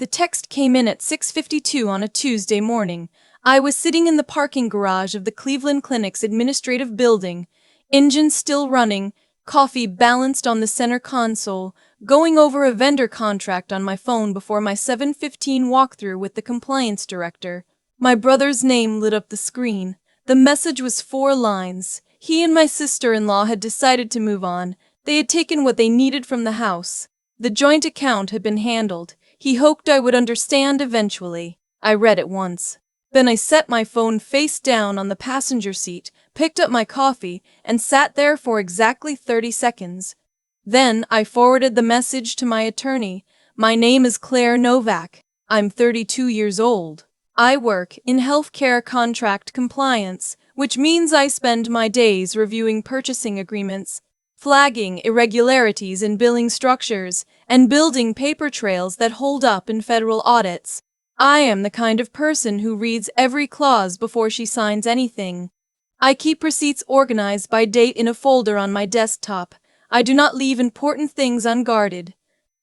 The text came in at 6:52 on a Tuesday morning. I was sitting in the parking garage of the Cleveland Clinic's administrative building, engine still running, coffee balanced on the center console, going over a vendor contract on my phone before my 7:15 walkthrough with the compliance director. My brother's name lit up the screen. The message was 4 lines. He and my sister-in-law had decided to move on. They had taken what they needed from the house. The joint account had been handled. He hoped I would understand eventually. I read it once. Then I set my phone face down on the passenger seat, picked up my coffee, and sat there for exactly 30 seconds. Then I forwarded the message to my attorney. My name is Claire Novak. I'm 32 years old. I work in healthcare contract compliance, which means I spend my days reviewing purchasing agreements, flagging irregularities in billing structures, and building paper trails that hold up in federal audits. I am the kind of person who reads every clause before she signs anything. I keep receipts organized by date in a folder on my desktop. I do not leave important things unguarded.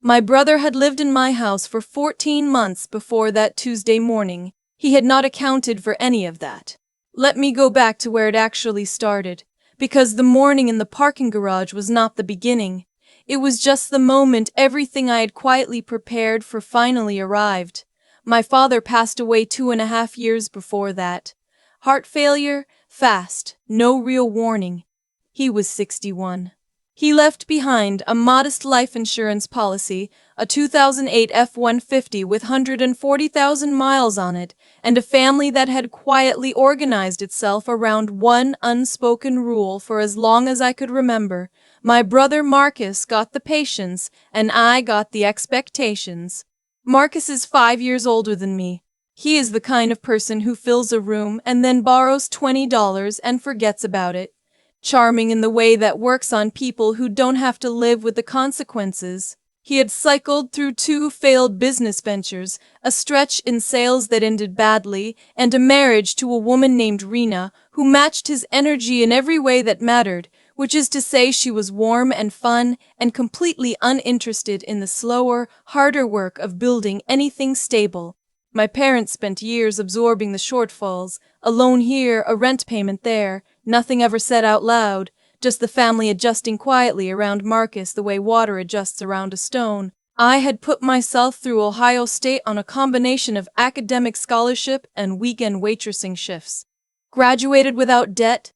My brother had lived in my house for 14 months before that Tuesday morning. He had not accounted for any of that. Let me go back to where it actually started, because the morning in the parking garage was not the beginning. It was just the moment everything I had quietly prepared for finally arrived. My father passed away 2.5 years before that. Heart failure, fast, no real warning. He was 61. He left behind a modest life insurance policy, a 2008 F-150 with 140,000 miles on it, and a family that had quietly organized itself around one unspoken rule for as long as I could remember. My brother Marcus got the patience, and I got the expectations. Marcus is 5 years older than me. He is the kind of person who fills a room and then borrows $20 and forgets about it. Charming in the way that works on people who don't have to live with the consequences. He had cycled through 2 failed business ventures, a stretch in sales that ended badly, and a marriage to a woman named Rena, who matched his energy in every way that mattered, which is to say she was warm and fun and completely uninterested in the slower, harder work of building anything stable. My parents spent years absorbing the shortfalls, a loan here, a rent payment there, nothing ever said out loud, just the family adjusting quietly around Marcus the way water adjusts around a stone. I had put myself through Ohio State on a combination of academic scholarship and weekend waitressing shifts. Graduated without debt,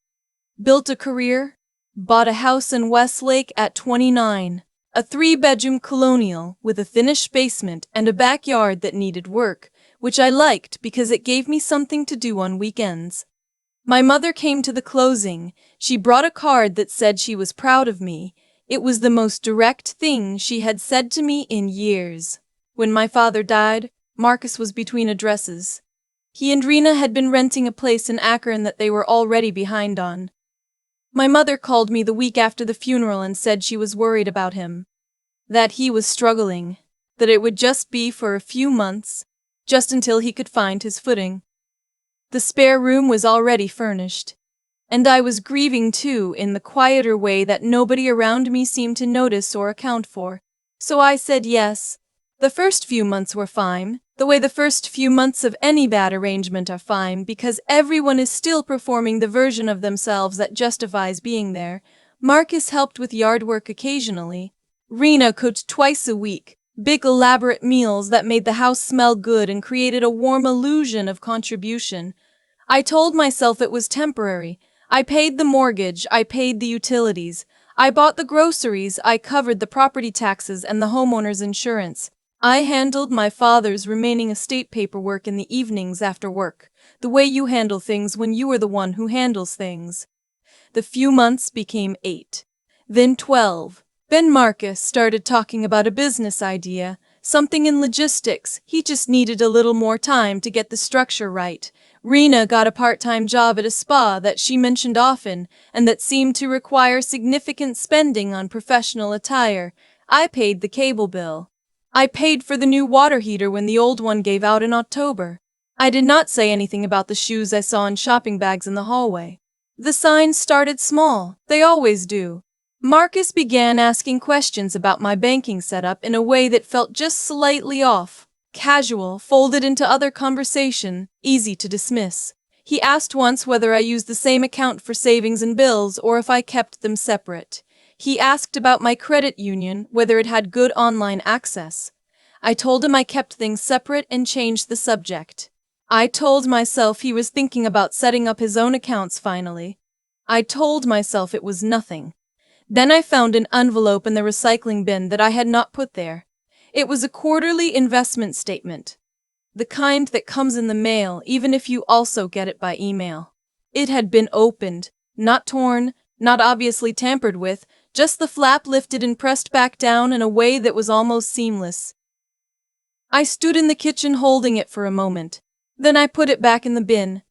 built a career, bought a house in Westlake at 29, a 3-bedroom colonial with a finished basement and a backyard that needed work, which I liked because it gave me something to do on weekends. My mother came to the closing. She brought a card that said she was proud of me. It was the most direct thing she had said to me in years. When my father died, Marcus was between addresses. He and Rena had been renting a place in Akron that they were already behind on. My mother called me the week after the funeral and said she was worried about him. That he was struggling. That it would just be for a few months, just until he could find his footing. The spare room was already furnished, and I was grieving too in the quieter way that nobody around me seemed to notice or account for. So I said yes. The first few months were fine, the way the first few months of any bad arrangement are fine because everyone is still performing the version of themselves that justifies being there. Marcus helped with yard work occasionally. Rena cooked twice a week. Big elaborate meals that made the house smell good and created a warm illusion of contribution. I told myself it was temporary. I paid the mortgage, I paid the utilities. I bought the groceries, I covered the property taxes and the homeowner's insurance. I handled my father's remaining estate paperwork in the evenings after work, the way you handle things when you are the one who handles things. The few months became 8, then 12. Then Marcus started talking about a business idea, something in logistics. He just needed a little more time to get the structure right. Rena got a part-time job at a spa that she mentioned often and that seemed to require significant spending on professional attire. I paid the cable bill. I paid for the new water heater when the old one gave out in October. I did not say anything about the shoes I saw in shopping bags in the hallway. The signs started small. They always do. Marcus began asking questions about my banking setup in a way that felt just slightly off. Casual, folded into other conversation, easy to dismiss. He asked once whether I used the same account for savings and bills or if I kept them separate. He asked about my credit union, whether it had good online access. I told him I kept things separate and changed the subject. I told myself he was thinking about setting up his own accounts finally. I told myself it was nothing. Then I found an envelope in the recycling bin that I had not put there. It was a quarterly investment statement. The kind that comes in the mail even if you also get it by email. It had been opened, not torn, not obviously tampered with, just the flap lifted and pressed back down in a way that was almost seamless. I stood in the kitchen holding it for a moment. Then I put it back in the bin.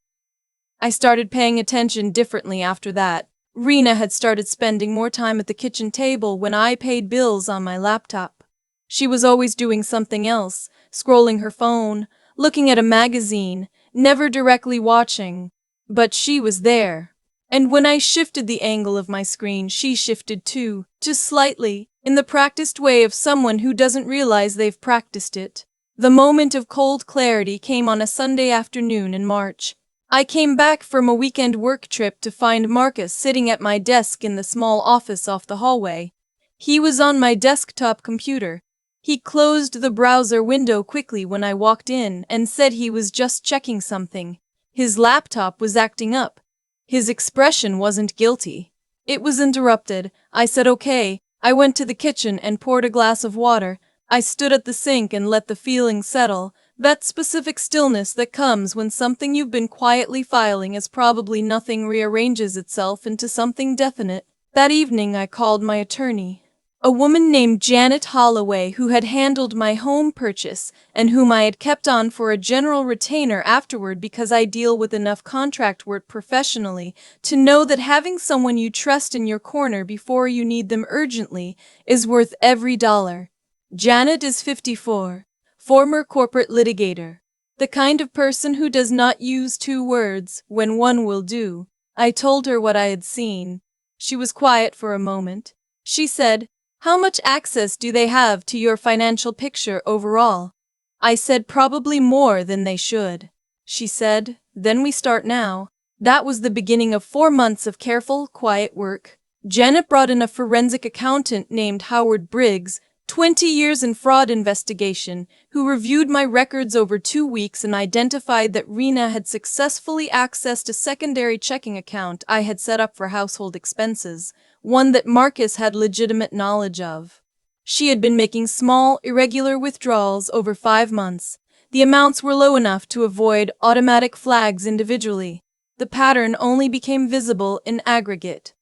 I started paying attention differently after that. Rena had started spending more time at the kitchen table when I paid bills on my laptop. She was always doing something else, scrolling her phone, looking at a magazine, never directly watching. But she was there. And when I shifted the angle of my screen, she shifted too, just slightly, in the practiced way of someone who doesn't realize they've practiced it. The moment of cold clarity came on a Sunday afternoon in March. I came back from a weekend work trip to find Marcus sitting at my desk in the small office off the hallway. He was on my desktop computer. He closed the browser window quickly when I walked in and said he was just checking something. His laptop was acting up. His expression wasn't guilty. It was interrupted. I said okay. I went to the kitchen and poured a glass of water. I stood at the sink and let the feeling settle, that specific stillness that comes when something you've been quietly filing as probably nothing rearranges itself into something definite. That evening I called my attorney, a woman named Janet Holloway who had handled my home purchase and whom I had kept on for a general retainer afterward because I deal with enough contract work professionally to know that having someone you trust in your corner before you need them urgently is worth every dollar. Janet is 54, former corporate litigator, the kind of person who does not use two words when one will do. I told her what I had seen. She was quiet for a moment. She said, "How much access do they have to your financial picture overall?" I said probably more than they should. She said, "Then we start now." That was the beginning of 4 months of careful, quiet work. Janet brought in a forensic accountant named Howard Briggs, 20 years in fraud investigation, who reviewed my records over 2 weeks and identified that Rena had successfully accessed a secondary checking account I had set up for household expenses, one that Marcus had legitimate knowledge of. She had been making small, irregular withdrawals over 5 months. The amounts were low enough to avoid automatic flags individually. The pattern only became visible in aggregate.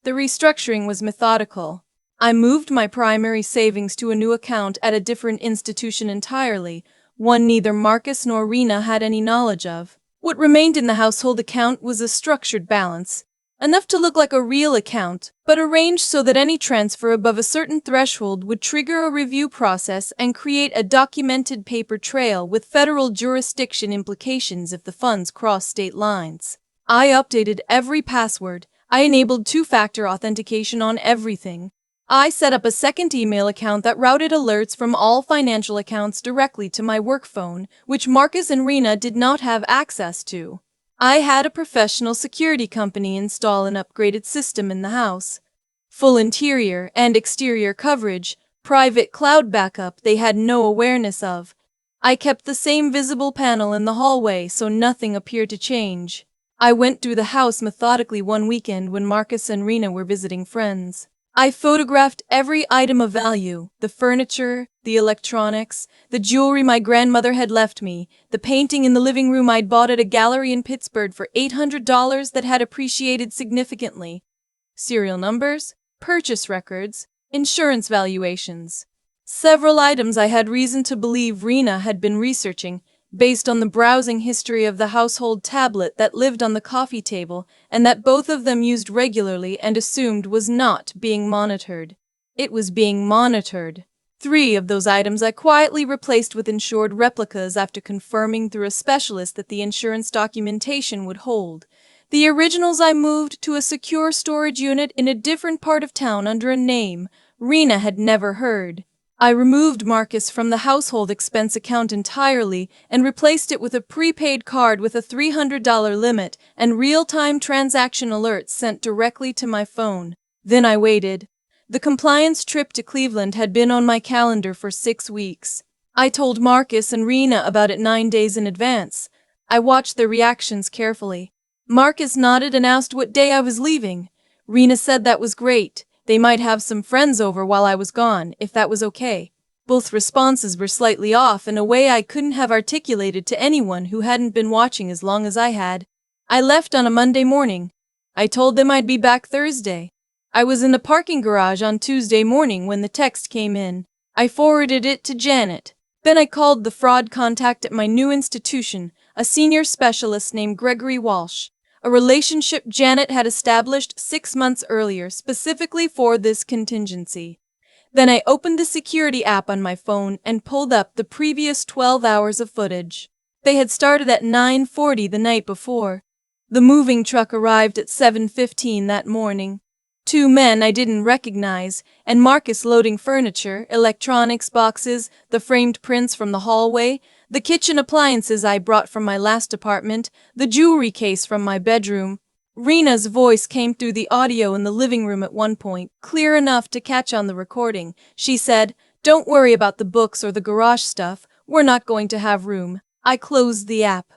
The restructuring was methodical. I moved my primary savings to a new account at a different institution entirely, one neither Marcus nor Rena had any knowledge of. What remained in the household account was a structured balance, enough to look like a real account, but arranged so that any transfer above a certain threshold would trigger a review process and create a documented paper trail with federal jurisdiction implications if the funds crossed state lines. I updated every password. I enabled two-factor authentication on everything. I set up a second email account that routed alerts from all financial accounts directly to my work phone, which Marcus and Rena did not have access to. I had a professional security company install an upgraded system in the house. Full interior and exterior coverage, private cloud backup they had no awareness of. I kept the same visible panel in the hallway so nothing appeared to change. I went through the house methodically one weekend when Marcus and Rena were visiting friends. I photographed every item of value, the furniture, the electronics, the jewelry my grandmother had left me, the painting in the living room I'd bought at a gallery in Pittsburgh for $800 that had appreciated significantly, serial numbers, purchase records, insurance valuations. Several items I had reason to believe Rena had been researching, based on the browsing history of the household tablet that lived on the coffee table and that both of them used regularly and assumed was not being monitored. It was being monitored. 3 of those items I quietly replaced with insured replicas after confirming through a specialist that the insurance documentation would hold. The originals I moved to a secure storage unit in a different part of town under a name Rena had never heard. I removed Marcus from the household expense account entirely and replaced it with a prepaid card with a $300 limit and real-time transaction alerts sent directly to my phone. Then I waited. The compliance trip to Cleveland had been on my calendar for 6 weeks. I told Marcus and Rena about it 9 days in advance. I watched their reactions carefully. Marcus nodded and asked what day I was leaving. Rena said that was great. They might have some friends over while I was gone, if that was okay. Both responses were slightly off in a way I couldn't have articulated to anyone who hadn't been watching as long as I had. I left on a Monday morning. I told them I'd be back Thursday. I was in the parking garage on Tuesday morning when the text came in. I forwarded it to Janet. Then I called the fraud contact at my new institution, a senior specialist named Gregory Walsh. A relationship Janet had established 6 months earlier specifically for this contingency. Then I opened the security app on my phone and pulled up the previous 12 hours of footage. They had started at 9:40 the night before. The moving truck arrived at 7:15 that morning. 2 men I didn't recognize, and Marcus loading furniture, electronics boxes, the framed prints from the hallway, the kitchen appliances I brought from my last apartment, the jewelry case from my bedroom. Rena's voice came through the audio in the living room at one point, clear enough to catch on the recording. She said, "Don't worry about the books or the garage stuff. We're not going to have room." I closed the app.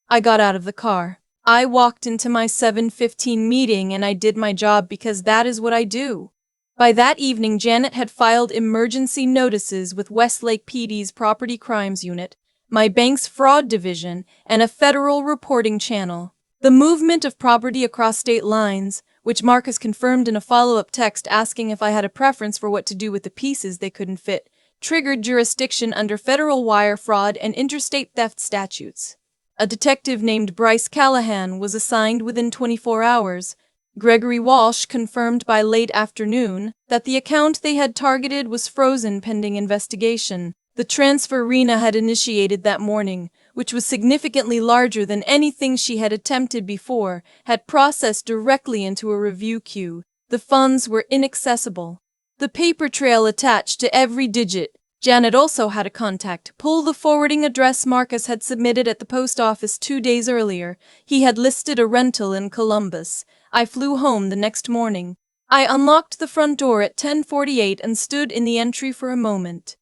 I got out of the car. I walked into my 7:15 meeting and I did my job because that is what I do. By that evening, Janet had filed emergency notices with Westlake PD's Property Crimes Unit, my bank's fraud division, and a federal reporting channel. The movement of property across state lines, which Marcus confirmed in a follow-up text asking if I had a preference for what to do with the pieces they couldn't fit, triggered jurisdiction under federal wire fraud and interstate theft statutes. A detective named Bryce Callahan was assigned within 24 hours. Gregory Walsh confirmed by late afternoon that the account they had targeted was frozen pending investigation. The transfer Rena had initiated that morning, which was significantly larger than anything she had attempted before, had processed directly into a review queue. The funds were inaccessible. The paper trail attached to every digit. Janet also had a contact pull the forwarding address Marcus had submitted at the post office 2 days earlier. He had listed a rental in Columbus. I flew home the next morning. I unlocked the front door at 10:48 and stood in the entry for a moment.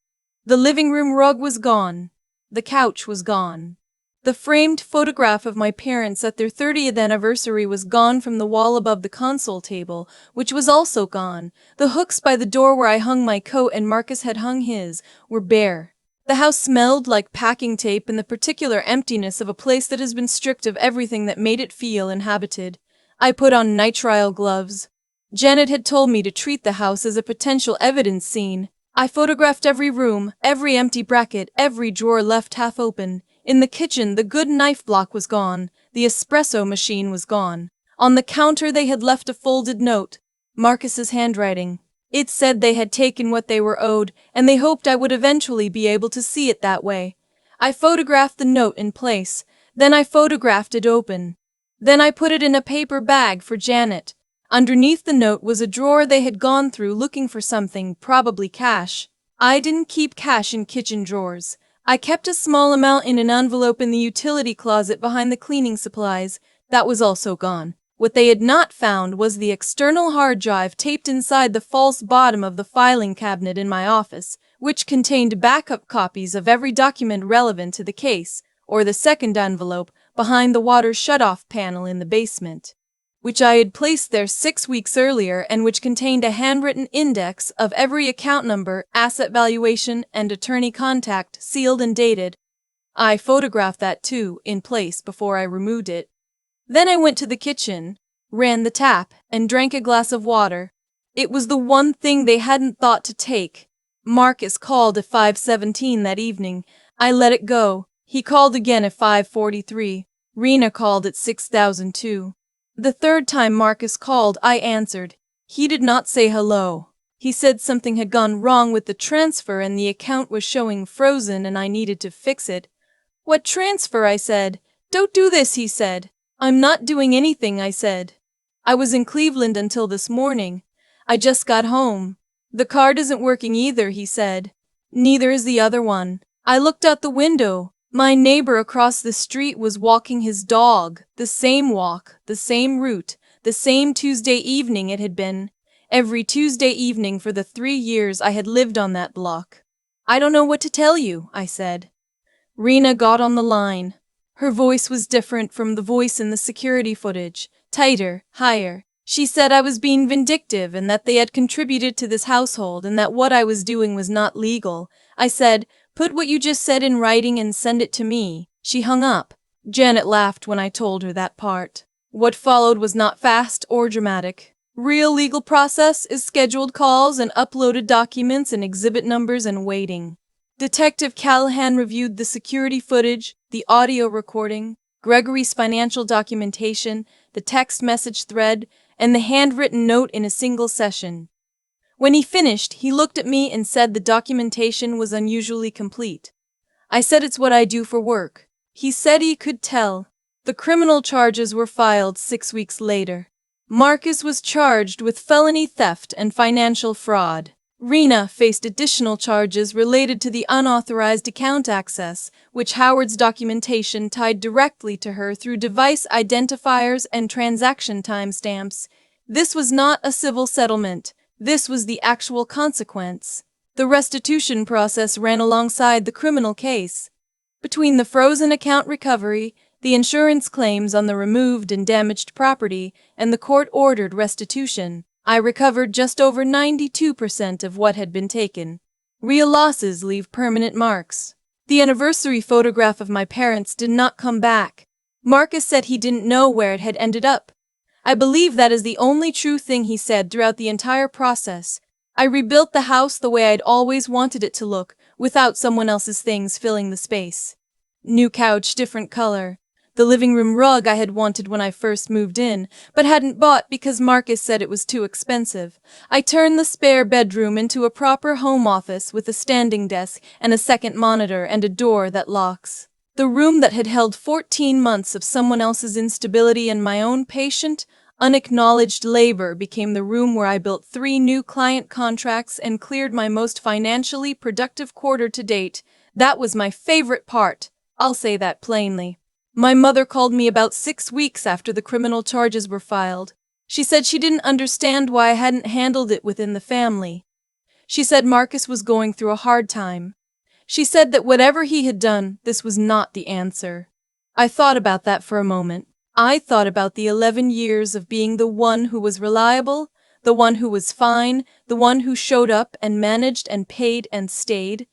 The living room rug was gone. The couch was gone. The framed photograph of my parents at their 30th anniversary was gone from the wall above the console table, which was also gone. The hooks by the door where I hung my coat and Marcus had hung his were bare. The house smelled like packing tape and the particular emptiness of a place that has been stripped of everything that made it feel inhabited. I put on nitrile gloves. Janet had told me to treat the house as a potential evidence scene. I photographed every room, every empty bracket, every drawer left half open. In the kitchen, the good knife block was gone. The espresso machine was gone. On the counter, they had left a folded note. Marcus's handwriting. It said they had taken what they were owed, and they hoped I would eventually be able to see it that way. I photographed the note in place. Then I photographed it open. Then I put it in a paper bag for Janet. Underneath the note was a drawer they had gone through looking for something, probably cash. I didn't keep cash in kitchen drawers. I kept a small amount in an envelope in the utility closet behind the cleaning supplies. That was also gone. What they had not found was the external hard drive taped inside the false bottom of the filing cabinet in my office, which contained backup copies of every document relevant to the case, or the second envelope behind the water shutoff panel in the basement, which I had placed there 6 weeks earlier and which contained a handwritten index of every account number, asset valuation, and attorney contact, sealed and dated. I photographed that too, in place before I removed it. Then I went to the kitchen, ran the tap, and drank a glass of water. It was the one thing they hadn't thought to take. Marcus called at 5:17 that evening. I let it go. He called again at 5:43. Rena called at 6,002. The third time Marcus called, I answered. He did not say hello. He said something had gone wrong with the transfer and the account was showing frozen and I needed to fix it. What transfer? I said. Don't do this, he said. I'm not doing anything, I said. I was in Cleveland until this morning. I just got home. The card isn't working either, he said. Neither is the other one. I looked out the window. My neighbor across the street was walking his dog. The same walk, the same route, the same Tuesday evening it had been. Every Tuesday evening for the 3 years I had lived on that block. I don't know what to tell you, I said. Rena got on the line. Her voice was different from the voice in the security footage. Tighter, higher. She said I was being vindictive and that they had contributed to this household and that what I was doing was not legal. I said, "Put what you just said in writing and send it to me." She hung up. Janet laughed when I told her that part. What followed was not fast or dramatic. Real legal process is scheduled calls and uploaded documents and exhibit numbers and waiting. Detective Callahan reviewed the security footage, the audio recording, Gregory's financial documentation, the text message thread, and the handwritten note in a single session. When he finished, he looked at me and said the documentation was unusually complete. I said it's what I do for work. He said he could tell. The criminal charges were filed 6 weeks later. Marcus was charged with felony theft and financial fraud. Rena faced additional charges related to the unauthorized account access, which Howard's documentation tied directly to her through device identifiers and transaction timestamps. This was not a civil settlement. This was the actual consequence. The restitution process ran alongside the criminal case. Between the frozen account recovery, the insurance claims on the removed and damaged property, and the court-ordered restitution, I recovered just over 92% of what had been taken. Real losses leave permanent marks. The anniversary photograph of my parents did not come back. Marcus said he didn't know where it had ended up. I believe that is the only true thing he said throughout the entire process. I rebuilt the house the way I'd always wanted it to look, without someone else's things filling the space. New couch, different color. The living room rug I had wanted when I first moved in, but hadn't bought because Marcus said it was too expensive. I turned the spare bedroom into a proper home office with a standing desk and a second monitor and a door that locks. The room that had held 14 months of someone else's instability and my own patient, unacknowledged labor became the room where I built 3 new client contracts and cleared my most financially productive quarter to date. That was my favorite part. I'll say that plainly. My mother called me about 6 weeks after the criminal charges were filed. She said she didn't understand why I hadn't handled it within the family. She said Marcus was going through a hard time. She said that whatever he had done, this was not the answer. I thought about that for a moment. I thought about the 11 years of being the one who was reliable, the one who was fine, the one who showed up and managed and paid and stayed.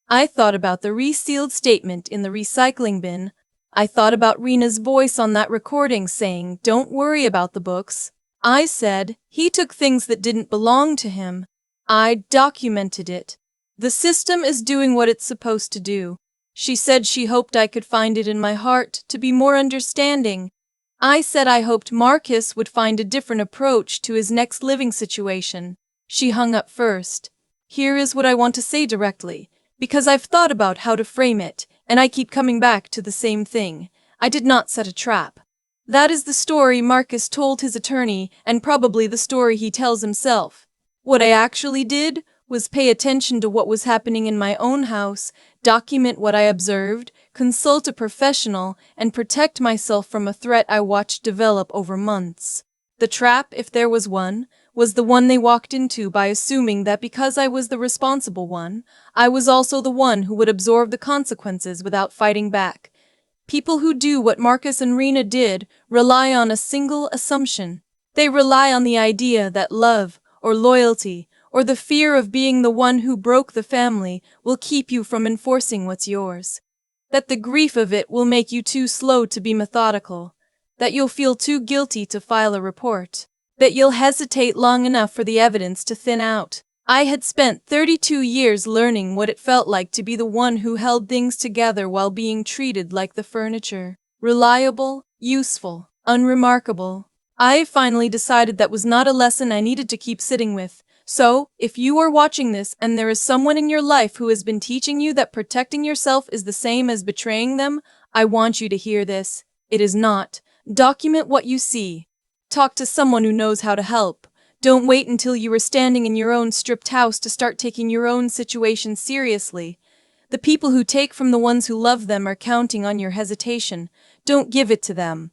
I thought about the resealed statement in the recycling bin. I thought about Rena's voice on that recording saying, "Don't worry about the books." I said, he took things that didn't belong to him. I documented it. The system is doing what it's supposed to do. She said she hoped I could find it in my heart to be more understanding. I said I hoped Marcus would find a different approach to his next living situation. She hung up first. Here is what I want to say directly, because I've thought about how to frame it, and I keep coming back to the same thing. I did not set a trap. That is the story Marcus told his attorney, and probably the story he tells himself. What I actually did was pay attention to what was happening in my own house, document what I observed, consult a professional, and protect myself from a threat I watched develop over months. The trap, if there was one, was the one they walked into by assuming that because I was the responsible one, I was also the one who would absorb the consequences without fighting back. People who do what Marcus and Rena did rely on a single assumption. They rely on the idea that love, or loyalty, or the fear of being the one who broke the family will keep you from enforcing what's yours. That the grief of it will make you too slow to be methodical. That you'll feel too guilty to file a report. That you'll hesitate long enough for the evidence to thin out. I had spent 32 years learning what it felt like to be the one who held things together while being treated like the furniture. Reliable, useful, unremarkable. I finally decided that was not a lesson I needed to keep sitting with. So, if you are watching this and there is someone in your life who has been teaching you that protecting yourself is the same as betraying them, I want you to hear this. It is not. Document what you see. Talk to someone who knows how to help. Don't wait until you are standing in your own stripped house to start taking your own situation seriously. The people who take from the ones who love them are counting on your hesitation. Don't give it to them.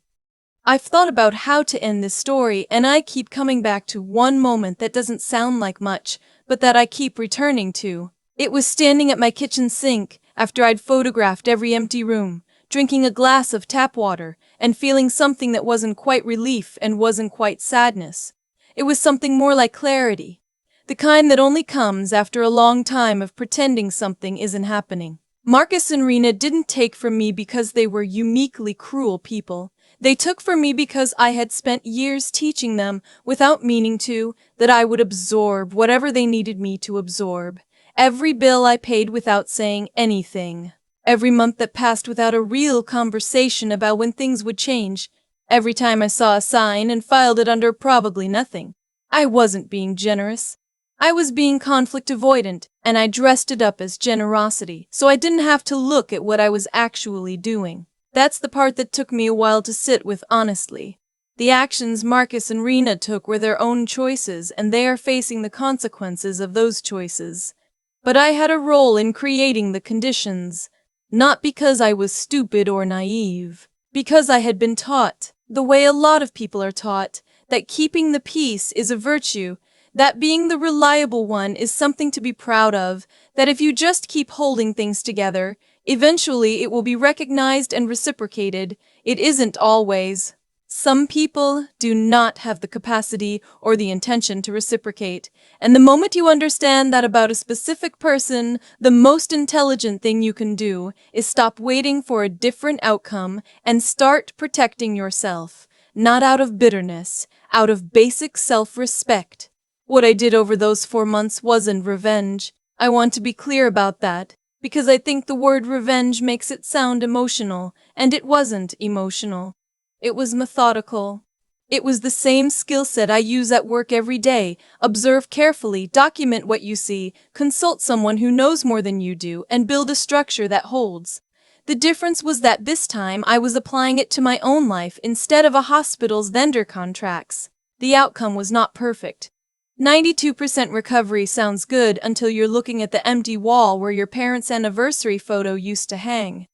I've thought about how to end this story, and I keep coming back to one moment that doesn't sound like much, but that I keep returning to. It was standing at my kitchen sink after I'd photographed every empty room, drinking a glass of tap water, and feeling something that wasn't quite relief and wasn't quite sadness. It was something more like clarity, the kind that only comes after a long time of pretending something isn't happening. Marcus and Rena didn't take from me because they were uniquely cruel people. They took from me because I had spent years teaching them, without meaning to, that I would absorb whatever they needed me to absorb. Every bill I paid without saying anything. Every month that passed without a real conversation about when things would change. Every time I saw a sign and filed it under probably nothing. I wasn't being generous. I was being conflict avoidant, and I dressed it up as generosity, so I didn't have to look at what I was actually doing. That's the part that took me a while to sit with honestly. The actions Marcus and Rena took were their own choices, and they are facing the consequences of those choices. But I had a role in creating the conditions, not because I was stupid or naive, because I had been taught, the way a lot of people are taught, that keeping the peace is a virtue, that being the reliable one is something to be proud of, that if you just keep holding things together, eventually it will be recognized and reciprocated. It isn't always. Some people do not have the capacity or the intention to reciprocate, and the moment you understand that about a specific person, the most intelligent thing you can do is stop waiting for a different outcome and start protecting yourself, not out of bitterness, out of basic self-respect. What I did over those 4 months wasn't revenge. I want to be clear about that, because I think the word revenge makes it sound emotional, and it wasn't emotional. It was methodical. It was the same skill set I use at work every day. Observe carefully, document what you see, consult someone who knows more than you do, and build a structure that holds. The difference was that this time I was applying it to my own life instead of a hospital's vendor contracts. The outcome was not perfect. 92% recovery sounds good until you're looking at the empty wall where your parents' anniversary photo used to hang.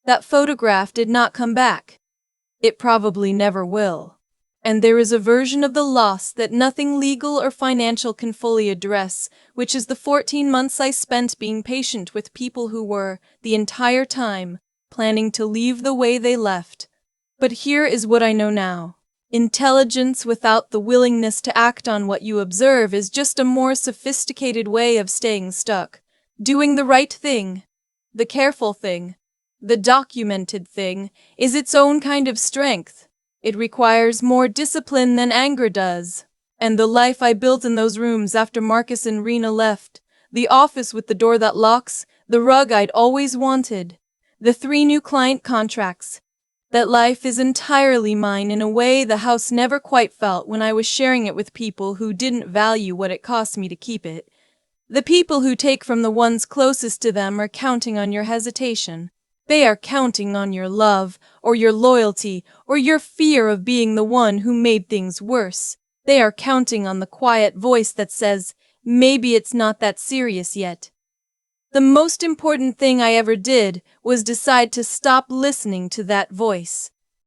That photograph did not come back. It probably never will. And there is a version of the loss that nothing legal or financial can fully address, which is the 14 months I spent being patient with people who were, the entire time, planning to leave the way they left. But here is what I know now. Intelligence without the willingness to act on what you observe is just a more sophisticated way of staying stuck. Doing the right thing, the careful thing, the documented thing, is its own kind of strength. It requires more discipline than anger does. And the life I built in those rooms after Marcus and Rena left, the office with the door that locks, the rug I'd always wanted, the 3 new client contracts, that life is entirely mine in a way the house never quite felt when I was sharing it with people who didn't value what it cost me to keep it. The people who take from the ones closest to them are counting on your hesitation. They are counting on your love, or your loyalty, or your fear of being the one who made things worse. They are counting on the quiet voice that says, maybe it's not that serious yet. The most important thing I ever did was decide to stop listening to that voice.